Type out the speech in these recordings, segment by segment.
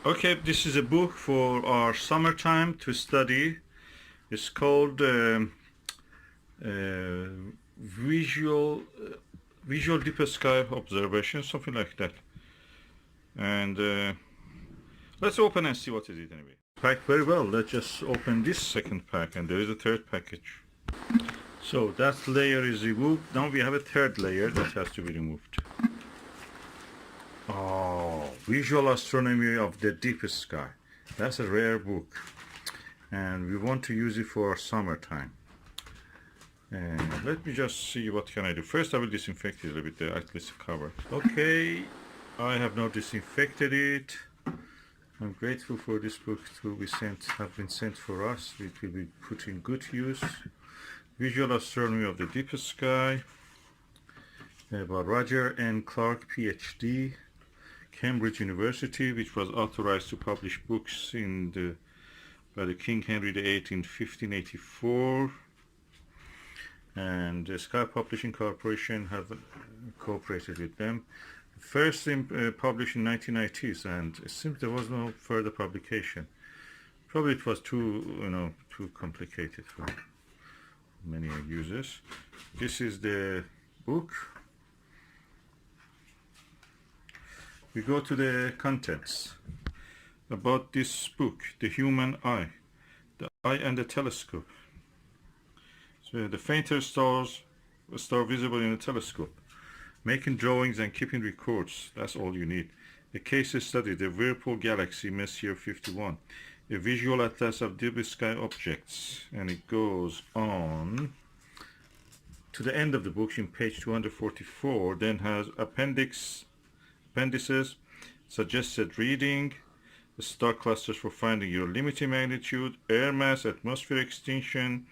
Okay, this is a book for our summertime to study. It's called Visual Visual Deep Sky Observation, something like that. And let's open and see what is it anyway. Packed very well. Let's just open this second pack, and there is a third package. So that layer is removed. Now we have a third layer that has to be removed. Oh, Visual Astronomy of the Deep Sky. That's a rare book, and we want to use it for our summertime. And let me just see what can I do. First I will disinfect it a little bit, at least the cover. Okay, I have now disinfected it. I'm grateful for this book to be have been sent for us. It will be put in good use. Visual Astronomy of the Deep Sky by Roger N. Clark, PhD, Cambridge University, which was authorized to publish books by the King Henry VIII in 1584, and the Sky Publishing Corporation have cooperated with them. First published in 1990s, and it seems there was no further publication. Probably it was too complicated for many users. This is the book. We go to the contents about this book, The Human Eye, the Eye and the Telescope. So the fainter stars, a star visible in a telescope, making drawings and keeping records, that's all you need. A case study, the Whirlpool Galaxy, Messier 51, a visual atlas of deep sky objects, and it goes on to the end of the book in page 244, then has appendices, suggested reading, the star clusters for finding your limiting magnitude, air mass, atmospheric extinction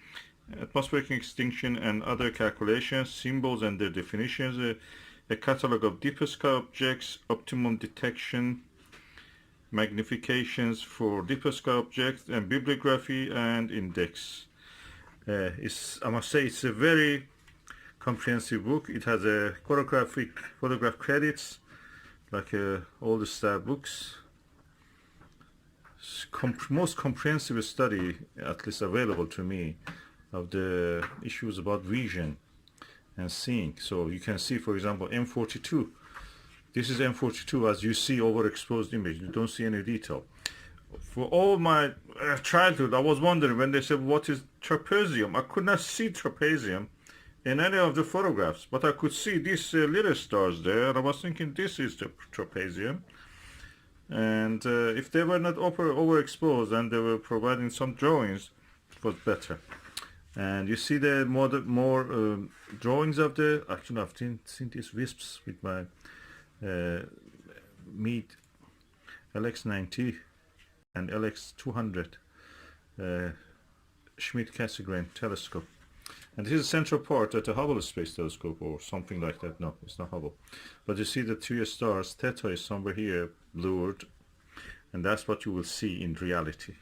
and other calculations, symbols and their definitions, a catalog of deep sky objects, optimum detection, magnifications for deep sky objects, and bibliography and index. I must say it's a very comprehensive book. It has a photograph credits, like all the star books. Most comprehensive study, at least available to me, of the issues about vision and seeing. So you can see, for example, M42. This is M42. As you see, overexposed image. You don't see any detail. For all my childhood, I was wondering when they said, what is trapezium? I could not see trapezium in any of the photographs, but I could see these little stars there, and I was thinking this is the trapezium. And if they were not overexposed and they were providing some drawings, it was better. And you see the more drawings of the, actually I've seen these wisps with my Meade LX90 and LX200 Schmidt-Cassegrain telescope. And this is the central part at the Hubble Space Telescope or something like that. No, it's not Hubble. But you see the two stars, Theta is somewhere here, blurred, and that's what you will see in reality.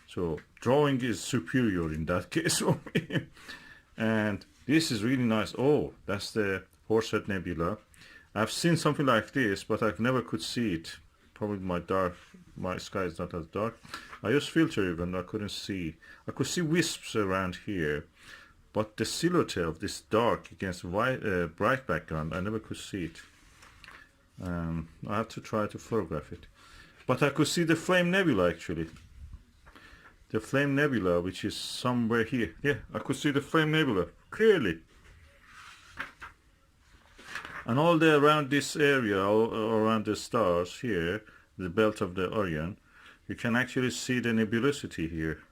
So drawing is superior in that case for me. And this is really nice. Oh, that's the Horsehead Nebula. I've seen something like this, but I never could see it. Probably my sky is not as dark. I used filter even, I couldn't see. I could see wisps around here, but the silhouette of this dark against bright background, I never could see it. I had to try to photograph it. But I could see the Flame Nebula actually. The Flame Nebula, which is somewhere here. Yeah, I could see the Flame Nebula clearly. And all around this area, all around the stars here, the belt of the Orion, you can actually see the nebulosity here.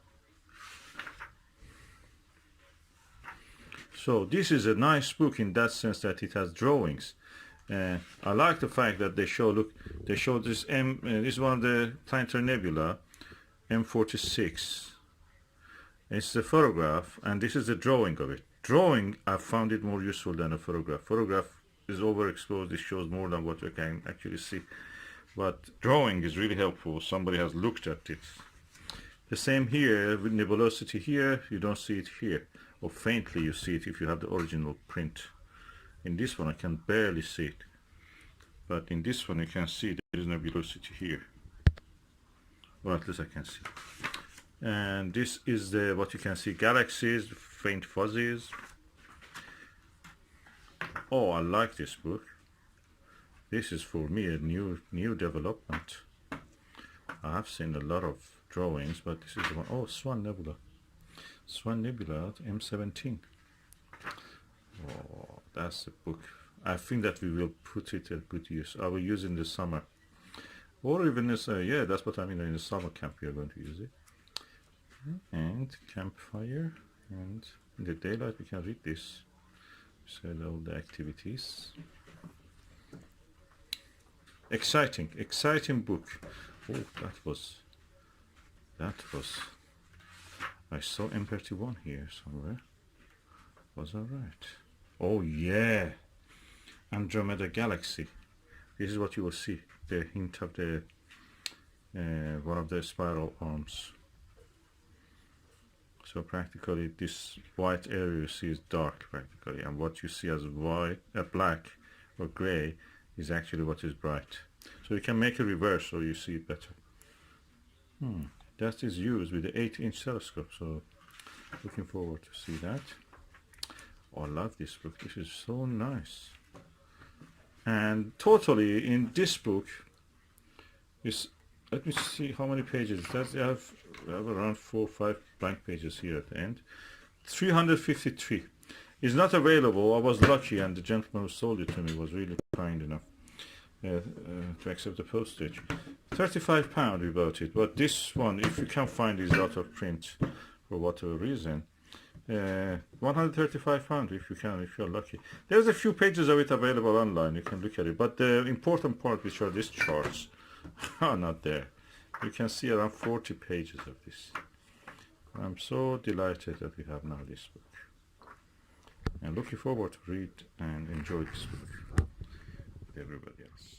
So this is a nice book in that sense that it has drawings. I like the fact that they show this this is one of the planetary nebula, M46. It's the photograph, and this is the drawing of it. Drawing, I found it more useful than a photograph. Photograph is overexposed, it shows more than what you can actually see. But drawing is really helpful. Somebody has looked at it. The same here with nebulosity here, you don't see it here. Or faintly you see it if you have the original print. In this one I can barely see it. But in this one you can see there is nebulosity here. Well, at least I can see. And this is the what you can see, galaxies, faint fuzzies. Oh, I like this book. This is for me a new development. I have seen a lot of drawings, but this is the one. Oh, Swan Nebula. Swan Nebula at M17. Oh, that's the book. I think that we will put it at good use. I will use it in the summer. Or even this, yeah, that's what I mean, in the summer camp we are going to use it. And campfire. And in the daylight we can read this. So all the activities. Exciting book. Oh, that was, I saw M31 here somewhere. Was that right? Oh yeah, Andromeda Galaxy. This is what you will see, the hint of the one of the spiral arms. So practically this white area you see is dark practically, and what you see as white, black or gray is actually what is bright. So you can make a reverse so you see it better. That is used with the 8-inch telescope, so looking forward to see that. Oh, I love this book. This is so nice. And totally in this book is, let me see how many pages. That's, I have around 4 or 5 blank pages here at the end. 353. It's not available. I was lucky, and the gentleman who sold it to me was really kind enough to accept the postage. £35 we bought it, but this one, if you can find this out of print for whatever reason, £135 if you can, if you're lucky. There's a few pages of it available online, you can look at it, but the important part, which are these charts, are not there. You can see around 40 pages of this. I'm so delighted that we have now this book, and looking forward to read and enjoy this book with everybody else.